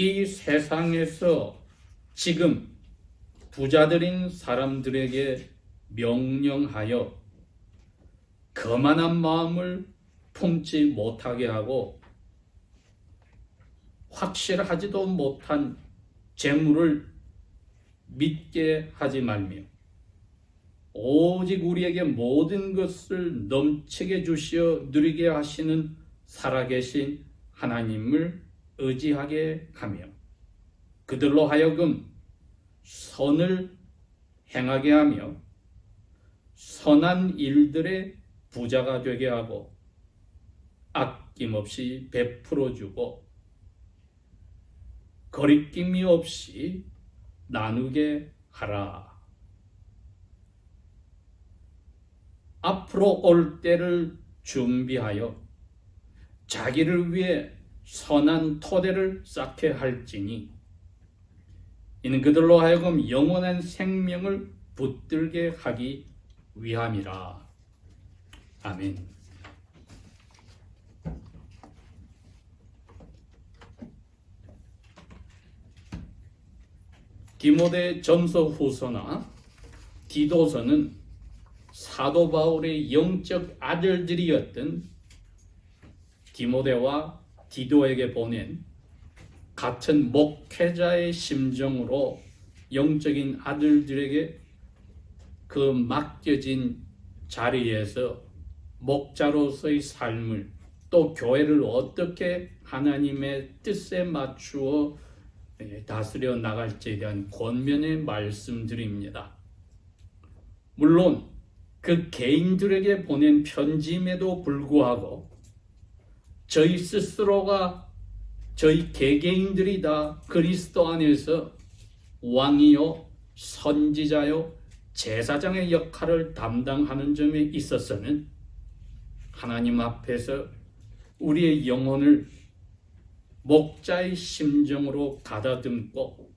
이 세상에서 지금 부자들인 사람들에게 명령하여 거만한 마음을 품지 못하게 하고 확실하지도 못한 재물을 믿게 하지 말며 오직 우리에게 모든 것을 넘치게 주시어 누리게 하시는 살아계신 하나님을 의지하게 하며 그들로 하여금 선을 행하게 하며 선한 일들의 부자가 되게 하고 아낌없이 베풀어주고 거리낌이 없이 나누게 하라. 앞으로 올 때를 준비하여 자기를 위해 선한 토대를 쌓게 할지니 이는 그들로 하여금 영원한 생명을 붙들게 하기 위함이라. 아멘. 디모데 전서 후서나 디도서는 사도 바울의 영적 아들들이었던 디모데와 디도에게 보낸 같은 목회자의 심정으로 영적인 아들들에게 그 맡겨진 자리에서 목자로서의 삶을 또 교회를 어떻게 하나님의 뜻에 맞추어 다스려 나갈지에 대한 권면의 말씀드립니다. 물론 그 개인들에게 보낸 편지임에도 불구하고 저희 스스로가 저희 개개인들이 다 그리스도 안에서 왕이요 선지자요 제사장의 역할을 담당하는 점에 있어서는 하나님 앞에서 우리의 영혼을 목자의 심정으로 가다듬고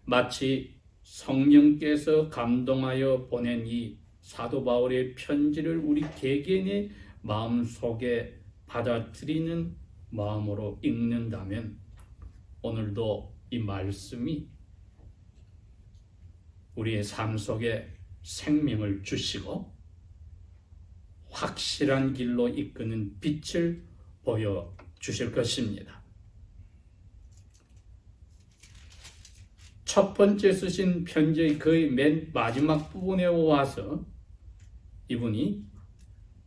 마치 성령께서 감동하여 보낸 이 사도 바울의 편지를 우리 개개인의 마음속에 받아들이는 마음으로 읽는다면 오늘도 이 말씀이 우리의 삶 속에 생명을 주시고 확실한 길로 이끄는 빛을 보여주실 것입니다. 첫 번째 쓰신 편지의 거의 맨 마지막 부분에 와서 이분이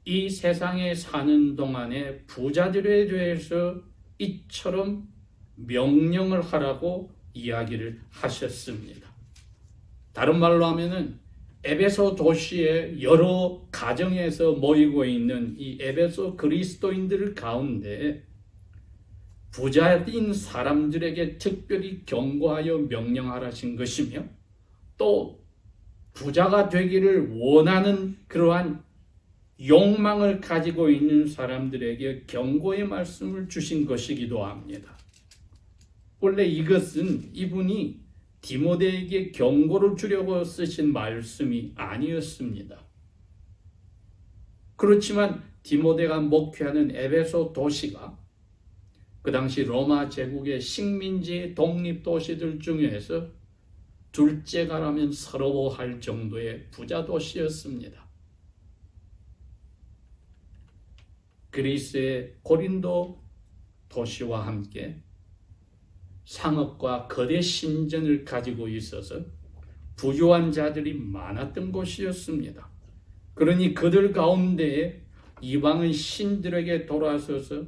이 세상에 사는 동안에 부자들에 대해서 이처럼 명령을 하라고 이야기를 하셨습니다. 다른 말로 하면은 에베소 도시의 여러 가정에서 모이고 있는 이 에베소 그리스도인들 가운데 부자인 사람들에게 특별히 경고하여 명령하라신 것이며 또 부자가 되기를 원하는 그러한 욕망을 가지고 있는 사람들에게 경고의 말씀을 주신 것이기도 합니다. 원래 이것은 이분이 디모데에게 경고를 주려고 쓰신 말씀이 아니었습니다. 그렇지만 디모데가 목회하는 에베소 도시가 그 당시 로마 제국의 식민지 독립도시들 중에서 둘째가라면 서러워할 정도의 부자 도시였습니다. 그리스의 고린도 도시와 함께 상업과 거대 신전을 가지고 있어서 부유한 자들이 많았던 곳이었습니다. 그러니 그들 가운데에 이방인 신들에게 돌아서서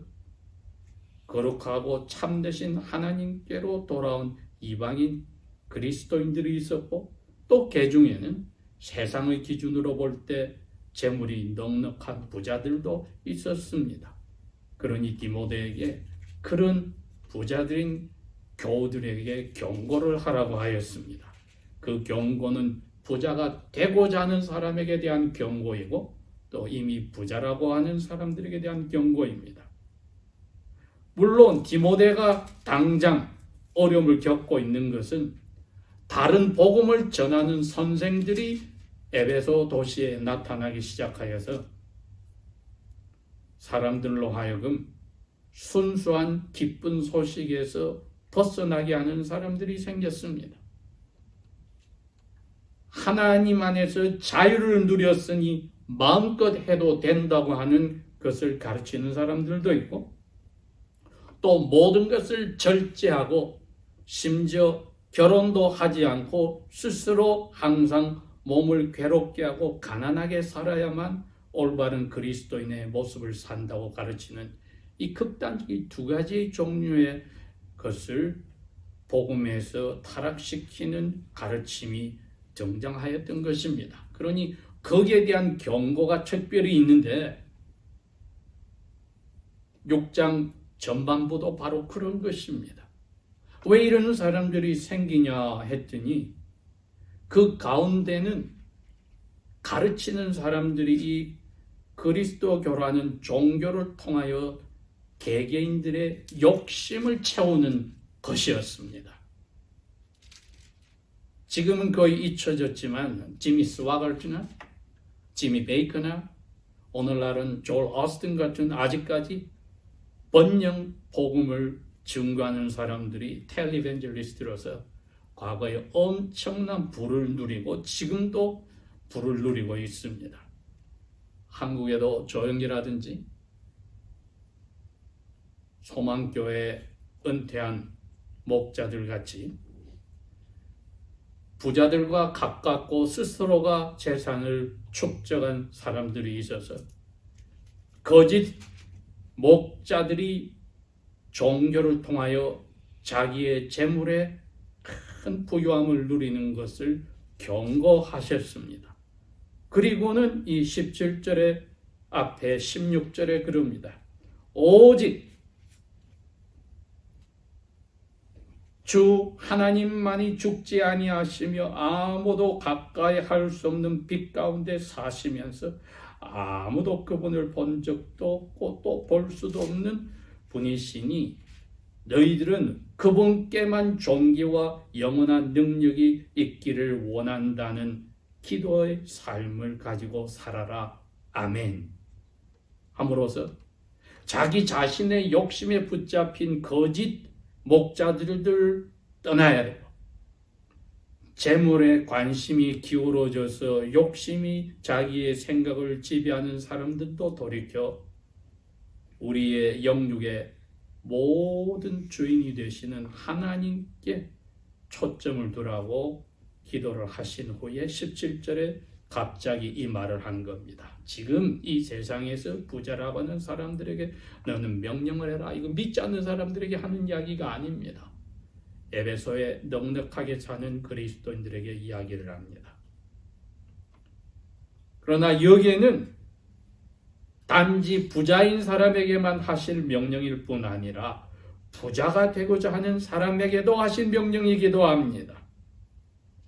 거룩하고 참되신 하나님께로 돌아온 이방인 그리스도인들이 있었고 또 그 중에는 세상의 기준으로 볼 때 재물이 넉넉한 부자들도 있었습니다. 그러니 디모데에게 그런 부자들인 교우들에게 경고를 하라고 하였습니다. 그 경고는 부자가 되고자 하는 사람에게 대한 경고이고 또 이미 부자라고 하는 사람들에게 대한 경고입니다. 물론 디모데가 당장 어려움을 겪고 있는 것은 다른 복음을 전하는 선생들이 에베소 도시에 나타나기 시작하여서 사람들로 하여금 순수한 기쁜 소식에서 벗어나게 하는 사람들이 생겼습니다. 하나님 안에서 자유를 누렸으니 마음껏 해도 된다고 하는 것을 가르치는 사람들도 있고, 또 모든 것을 절제하고 심지어 결혼도 하지 않고 스스로 항상 몸을 괴롭게 하고 가난하게 살아야만 올바른 그리스도인의 모습을 산다고 가르치는 이 극단적인 두 가지 종류의 것을 복음에서 타락시키는 가르침이 등장하였던 것입니다. 그러니 거기에 대한 경고가 특별히 있는데 6장 전반부도 바로 그런 것입니다. 왜 이런 사람들이 생기냐 했더니 그 가운데는 가르치는 사람들이 이 그리스도교라는 종교를 통하여 개개인들의 욕심을 채우는 것이었습니다. 지금은 거의 잊혀졌지만 지미 스와거트나 지미 베이커나 오늘날은 조엘 오스틴 같은 아직까지 번영 복음을 증거하는 사람들이 텔리벤젤리스트로서 과거에 엄청난 부를 누리고 지금도 부를 누리고 있습니다. 한국에도 조영기라든지 소망교회 은퇴한 목자들 같이 부자들과 가깝고 스스로가 재산을 축적한 사람들이 있어서 거짓 목자들이 종교를 통하여 자기의 재물에 큰 부유함을 누리는 것을 경고하셨습니다. 그리고는 이 17절의 앞에 16절에 그럽니다. 오직 주 하나님만이 죽지 아니하시며 아무도 가까이 할 수 없는 빛 가운데 사시면서 아무도 그분을 본 적도 없고 또 볼 수도 없는 분이시니 너희들은 그분께만 존귀와 영원한 능력이 있기를 원한다는 기도의 삶을 가지고 살아라. 아멘. 함으로써 자기 자신의 욕심에 붙잡힌 거짓 목자들을 떠나야 돼요. 재물에 관심이 기울어져서 욕심이 자기의 생각을 지배하는 사람들도 돌이켜 우리의 영육의 모든 주인이 되시는 하나님께 초점을 두라고 기도를 하신 후에 17절에 갑자기 이 말을 한 겁니다. 지금 이 세상에서 부자라고 하는 사람들에게 너는 명령을 해라. 이거 믿지 않는 사람들에게 하는 이야기가 아닙니다. 에베소에 넉넉하게 사는 그리스도인들에게 이야기를 합니다. 그러나 여기에는 단지 부자인 사람에게만 하실 명령일 뿐 아니라 부자가 되고자 하는 사람에게도 하신 명령이기도 합니다.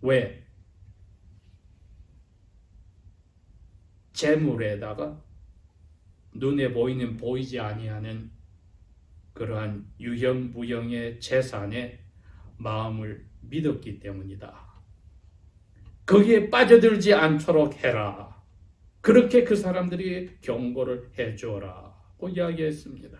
왜? 재물에다가 눈에 보이는 보이지 아니하는 그러한 유형무형의 재산에 마음을 믿었기 때문이다. 거기에 빠져들지 않도록 해라. 그렇게 그 사람들이 경고를 해줘라고 이야기했습니다.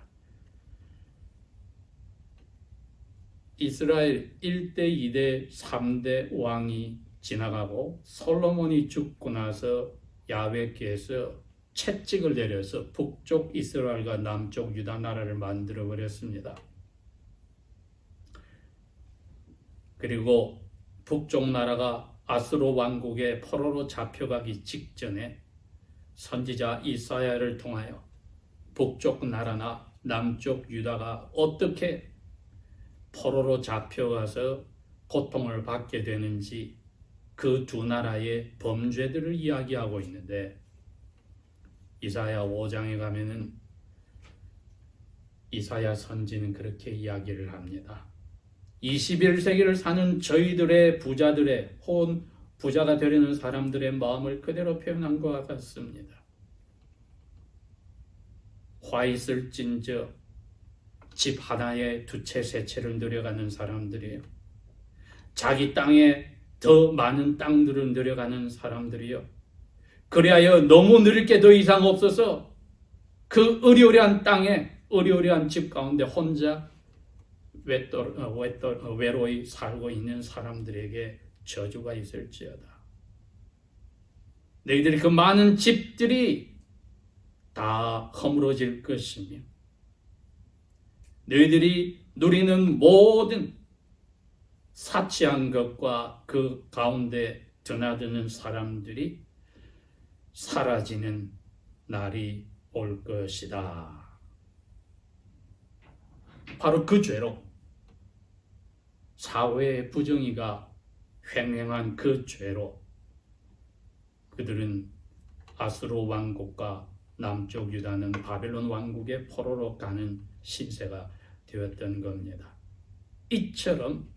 이스라엘 1대, 2대, 3대 왕이 지나가고 솔로몬이 죽고 나서 야훼께서 채찍을 내려서 북쪽 이스라엘과 남쪽 유다 나라를 만들어 버렸습니다. 그리고 북쪽 나라가 아수르 왕국의 포로로 잡혀가기 직전에 선지자 이사야를 통하여 북쪽 나라나 남쪽 유다가 어떻게 포로로 잡혀가서 고통을 받게 되는지 그 두 나라의 범죄들을 이야기하고 있는데 이사야 5장에 가면은 이사야 선지는 그렇게 이야기를 합니다. 21세기를 사는 저희들의 부자들의 혹은 부자가 되려는 사람들의 마음을 그대로 표현한 것 같습니다. 화 있을진저 집 하나에 두 채 세 채를 들여가는 사람들이에요. 자기 땅에 더 많은 땅들을 들여가는 사람들이요. 그리하여 너무 누릴 게 더 이상 없어서 그 으리으리한 땅에 으리으리한 집 가운데 혼자 외로이 살고 있는 사람들에게 저주가 있을지어다. 너희들이 그 많은 집들이 다 허물어질 것이며 너희들이 누리는 모든 사치한 것과 그 가운데 드나드는 사람들이 사라지는 날이 올 것이다. 바로 그 죄로, 사회의 부정의가 횡행한 그 죄로 그들은 아수르 왕국과 남쪽 유다는 바벨론 왕국의 포로로 가는 신세가 되었던 겁니다. 이처럼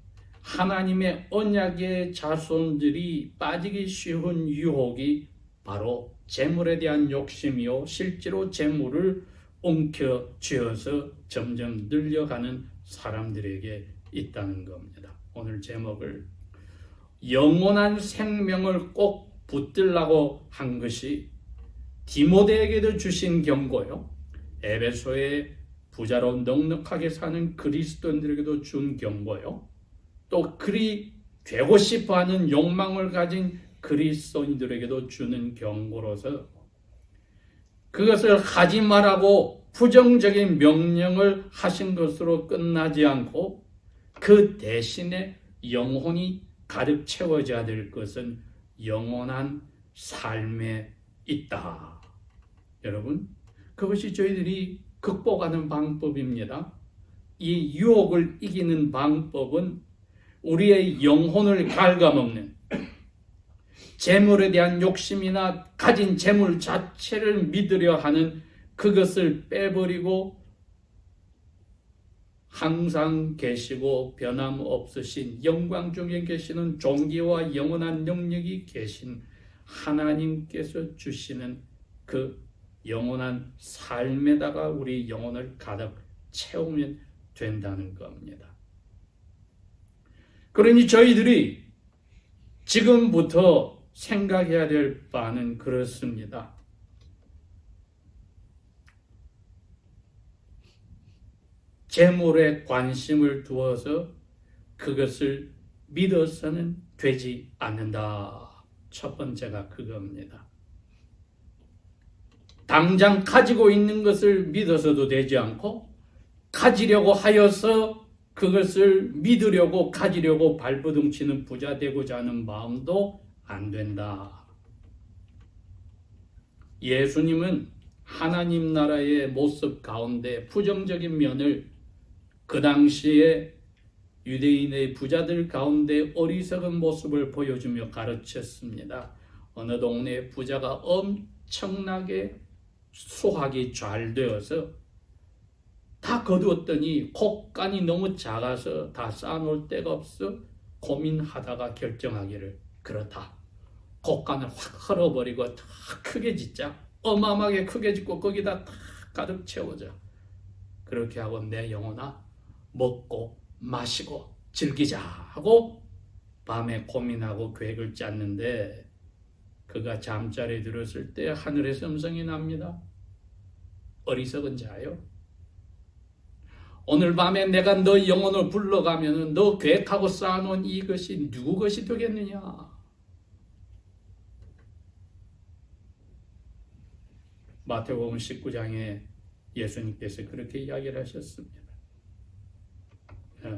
하나님의 언약의 자손들이 빠지기 쉬운 유혹이 바로 재물에 대한 욕심이요, 실제로 재물을 움켜쥐어서 점점 늘려가는 사람들에게 있다는 겁니다. 오늘 제목을 영원한 생명을 꼭 붙들라고 한 것이 디모데에게도 주신 경고요, 에베소의 부자로 넉넉하게 사는 그리스도인들에게도 준 경고요, 또 그리 되고 싶어하는 욕망을 가진 그리스도인들에게도 주는 경고로서 그것을 하지 말라고 부정적인 명령을 하신 것으로 끝나지 않고 그 대신에 영혼이 가득 채워져야 될 것은 영원한 삶에 있다. 여러분, 그것이 저희들이 극복하는 방법입니다. 이 유혹을 이기는 방법은 우리의 영혼을 갉아먹는 재물에 대한 욕심이나 가진 재물 자체를 믿으려 하는 그것을 빼버리고 항상 계시고 변함없으신 영광 중에 계시는 존귀와 영원한 능력이 계신 하나님께서 주시는 그 영원한 삶에다가 우리 영혼을 가득 채우면 된다는 겁니다. 그러니 저희들이 지금부터 생각해야 될 바는 그렇습니다. 재물에 관심을 두어서 그것을 믿어서는 되지 않는다. 첫 번째가 그겁니다. 당장 가지고 있는 것을 믿어서도 되지 않고 가지려고 하여서 그것을 믿으려고 가지려고 발버둥치는 부자 되고자 하는 마음도 안 된다. 예수님은 하나님 나라의 모습 가운데 부정적인 면을 그 당시에 유대인의 부자들 가운데 어리석은 모습을 보여주며 가르쳤습니다. 어느 동네에 부자가 엄청나게 수확이 잘 되어서 다 거두었더니 곡간이 너무 작아서 다 쌓아놓을 데가 없어 고민하다가 결정하기를, 그렇다, 곡간을 확 헐어버리고 다 크게 짓자. 어마어마하게 크게 짓고 거기다 다 가득 채워져. 그렇게 하고 내 영혼아 먹고 마시고 즐기자 하고 밤에 고민하고 계획을 짰는데 그가 잠자리에 들었을 때 하늘에서 음성이 납니다. 어리석은 자요, 오늘 밤에 내가 너 영혼을 불러가면 너 계획하고 쌓아놓은 이것이 누구 것이 되겠느냐. 마태복음 19장에 예수님께서 그렇게 이야기를 하셨습니다.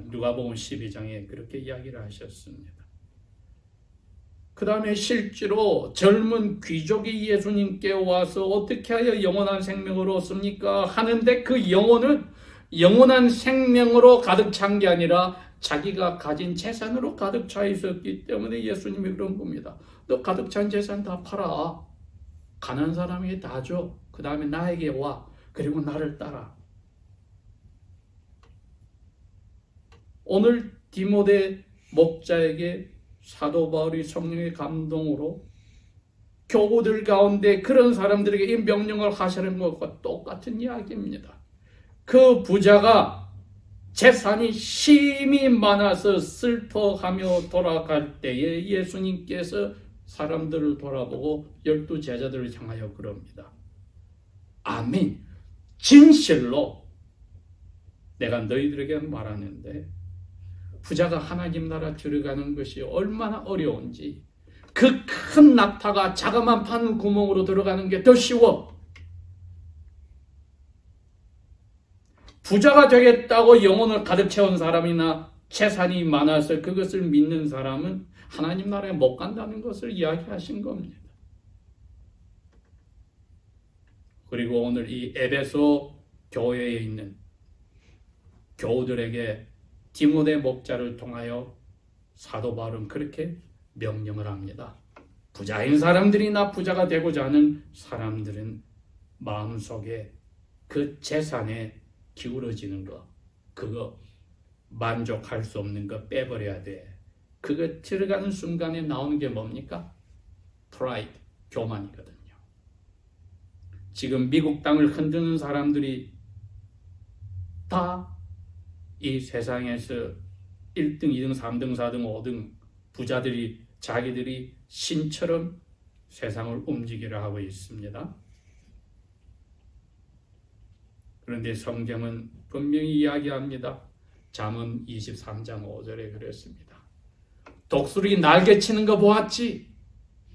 누가복음 12장에 그렇게 이야기를 하셨습니다. 그 다음에 실제로 젊은 귀족이 예수님께 와서 어떻게 하여 영원한 생명을 얻습니까? 하는데 그 영혼은 영원한 생명으로 가득 찬 게 아니라 자기가 가진 재산으로 가득 차 있었기 때문에 예수님이 그런 겁니다. 너 가득 찬 재산 다 팔아. 가난한 사람에게 다 줘. 그 다음에 나에게 와. 그리고 나를 따라. 오늘 디모데 목자에게 사도 바울이 성령의 감동으로 교우들 가운데 그런 사람들에게 이 명령을 하시는 것과 똑같은 이야기입니다. 그 부자가 재산이 심히 많아서 슬퍼하며 돌아갈 때에 예수님께서 사람들을 돌아보고 12 제자들을 향하여 그럽니다. 아멘. 진실로 내가 너희들에게 말하는데 부자가 하나님 나라 들어가는 것이 얼마나 어려운지, 그 큰 낙타가 자그마한 바늘 구멍으로 들어가는 게 더 쉬워. 부자가 되겠다고 영혼을 가득 채운 사람이나 재산이 많아서 그것을 믿는 사람은 하나님 나라에 못 간다는 것을 이야기하신 겁니다. 그리고 오늘 이 에베소 교회에 있는 교우들에게 디모데 목자를 통하여 사도 바울은 그렇게 명령을 합니다. 부자인 사람들이나 부자가 되고자 하는 사람들은 마음속에 그 재산에 기울어지는 거, 그거 만족할 수 없는 거 빼버려야 돼. 그거 들어가는 순간에 나오는 게 뭡니까? 프라이드, 교만이거든요. 지금 미국 땅을 흔드는 사람들이 다 이 세상에서 1등, 2등, 3등, 4등, 5등 부자들이 자기들이 신처럼 세상을 움직이려 하고 있습니다. 그런데 성경은 분명히 이야기합니다. 잠언 23장 5절에 그랬습니다. 독수리 날개치는 거 보았지?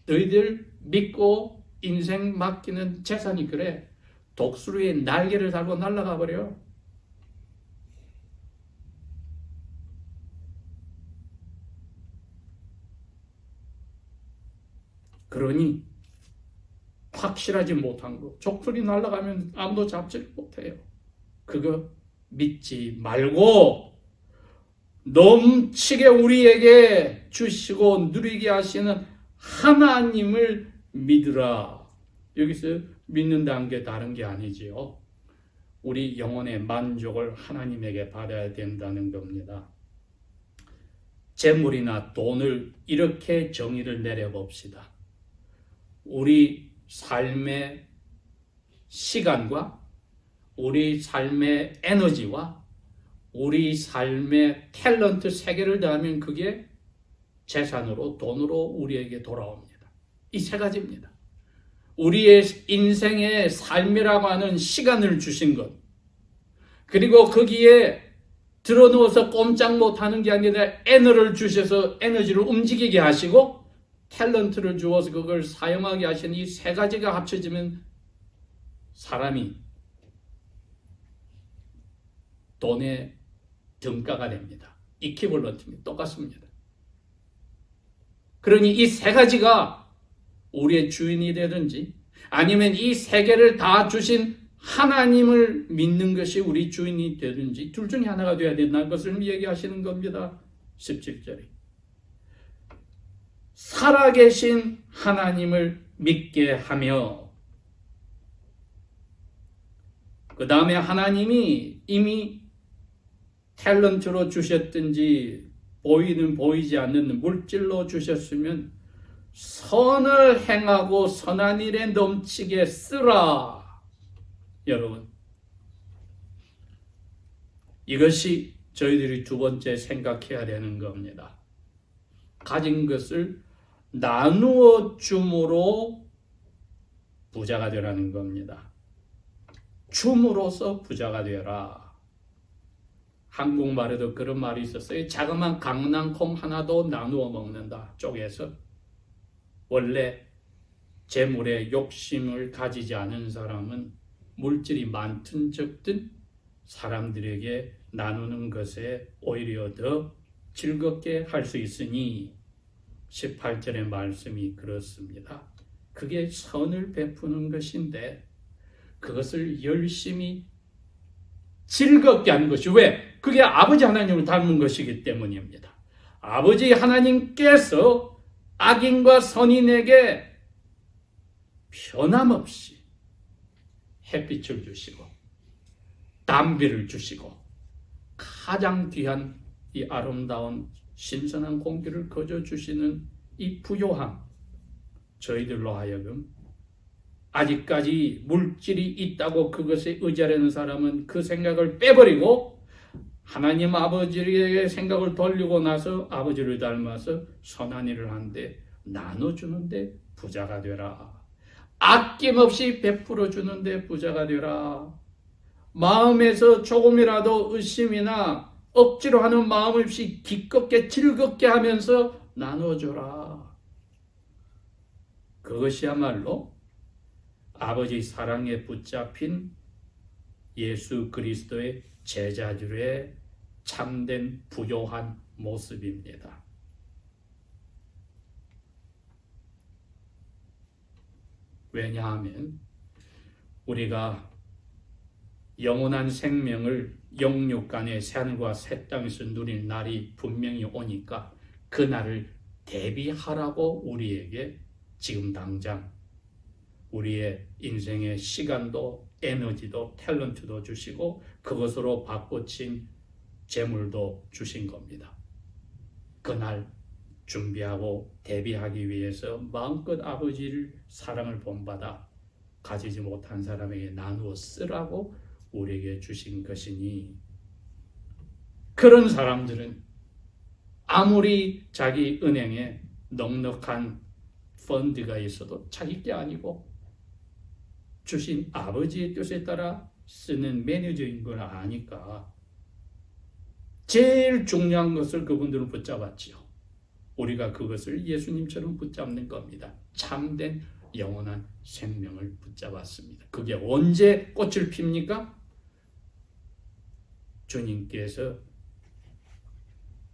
너희들 믿고 인생 맡기는 재산이 그래. 독수리의 날개를 달고 날아가 버려. 그러니 확실하지 못한 거, 독수리 날아가면 아무도 잡지 못해요. 그거 믿지 말고 넘치게 우리에게 주시고 누리게 하시는 하나님을 믿으라. 여기서 믿는다는 게 다른 게 아니지요. 우리 영혼의 만족을 하나님에게 받아야 된다는 겁니다. 재물이나 돈을 이렇게 정의를 내려봅시다. 우리 삶의 시간과 우리 삶의 에너지와 우리 삶의 탤런트 세 개를 더하면 그게 재산으로, 돈으로 우리에게 돌아옵니다. 이 세 가지입니다. 우리의 인생의 삶이라고 하는 시간을 주신 것, 그리고 거기에 들어누워서 꼼짝 못하는 게 아니라 에너지를 주셔서 에너지를 움직이게 하시고 탤런트를 주어서 그걸 사용하게 하신 이 세 가지가 합쳐지면 사람이 돈의 등가가 됩니다. 이퀴벌런트입니다. 똑같습니다. 그러니 이 세 가지가 우리의 주인이 되든지 아니면 이 세 개를 다 주신 하나님을 믿는 것이 우리 주인이 되든지 둘 중에 하나가 되어야 된다는 것을 얘기하시는 겁니다. 17절에 살아계신 하나님을 믿게 하며, 그 다음에 하나님이 이미 탤런트로 주셨든지 보이는 보이지 않는 물질로 주셨으면 선을 행하고 선한 일에 넘치게 쓰라. 여러분, 이것이 저희들이 두 번째 생각해야 되는 겁니다. 가진 것을 나누어 줌으로 부자가 되라는 겁니다. 줌으로써 부자가 되라. 한국말에도 그런 말이 있었어요. 자그마한 강낭콩 하나도 나누어 먹는다. 쪼개서. 원래 재물에 욕심을 가지지 않은 사람은 물질이 많든 적든 사람들에게 나누는 것에 오히려 더 즐겁게 할 수 있으니 18절의 말씀이 그렇습니다. 그게 선을 베푸는 것인데 그것을 열심히 즐겁게 하는 것이 왜? 그게 아버지 하나님을 닮은 것이기 때문입니다. 아버지 하나님께서 악인과 선인에게 변함없이 햇빛을 주시고 담비를 주시고 가장 귀한 이 아름다운 신선한 공기를 거저주시는 이 부요함, 저희들로 하여금 아직까지 물질이 있다고 그것에 의지하려는 사람은 그 생각을 빼버리고 하나님 아버지의 생각을 돌리고 나서 아버지를 닮아서 선한 일을 하는데 나눠주는데 부자가 되라. 아낌없이 베풀어 주는데 부자가 되라. 마음에서 조금이라도 의심이나 억지로 하는 마음 없이 기껍게 즐겁게 하면서 나눠줘라. 그것이야말로 아버지 사랑에 붙잡힌 예수 그리스도의 제자들의 참된 부요한 모습입니다. 왜냐하면 우리가 영원한 생명을 영육간의 새하늘과 새 땅에서 누릴 날이 분명히 오니까 그 날을 대비하라고 우리에게 지금 당장 우리의 인생의 시간도 에너지도 탤런트도 주시고 그것으로 바꿔친 재물도 주신 겁니다. 그날 준비하고 대비하기 위해서 마음껏 아버지를 사랑을 본받아 가지지 못한 사람에게 나누어 쓰라고 우리에게 주신 것이니, 그런 사람들은 아무리 자기 은행에 넉넉한 펀드가 있어도 자기 게 아니고 주신 아버지의 뜻에 따라 쓰는 매니저인 걸 아니까 제일 중요한 것을 그분들은 붙잡았지요. 우리가 그것을 예수님처럼 붙잡는 겁니다. 참된 영원한 생명을 붙잡았습니다. 그게 언제 꽃을 핍니까? 주님께서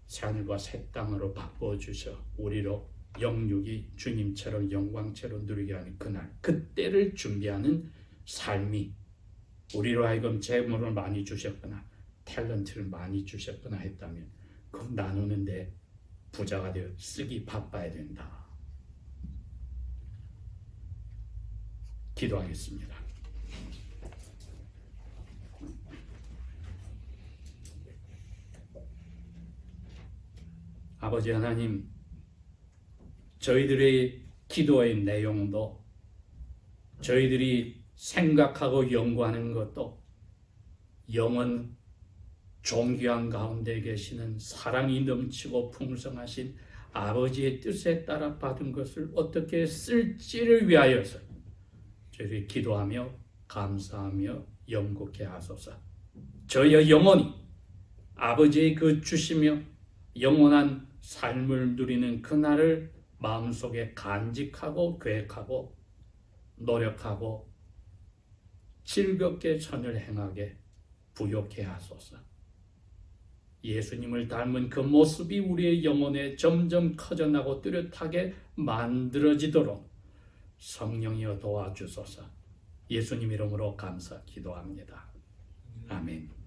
새하늘과 새 땅으로 바꿔주셔 우리로 영육이 주님처럼 영광처럼 누리게 하는 그날, 그때를 준비하는 삶이 우리로 하여금 재물을 많이 주셨거나 탤런트를 많이 주셨거나 했다면 그건 나누는데 부자가 되어 쓰기 바빠야 된다. 기도하겠습니다. 아버지 하나님, 저희들의 기도의 내용도 저희들이 생각하고 연구하는 것도 영원 존귀한 가운데 계시는 사랑이 넘치고 풍성하신 아버지의 뜻에 따라 받은 것을 어떻게 쓸지를 위하여서 저희들이 기도하며 감사하며 영국케 하소서. 저희의 영혼이 아버지의 그 주시며 영원한 삶을 누리는 그날을 마음속에 간직하고 계획하고 노력하고 즐겁게 선을 행하게 부욕해 하소서. 예수님을 닮은 그 모습이 우리의 영혼에 점점 커져나고 뚜렷하게 만들어지도록 성령이여 도와주소서. 예수님 이름으로 감사 기도합니다. 아멘.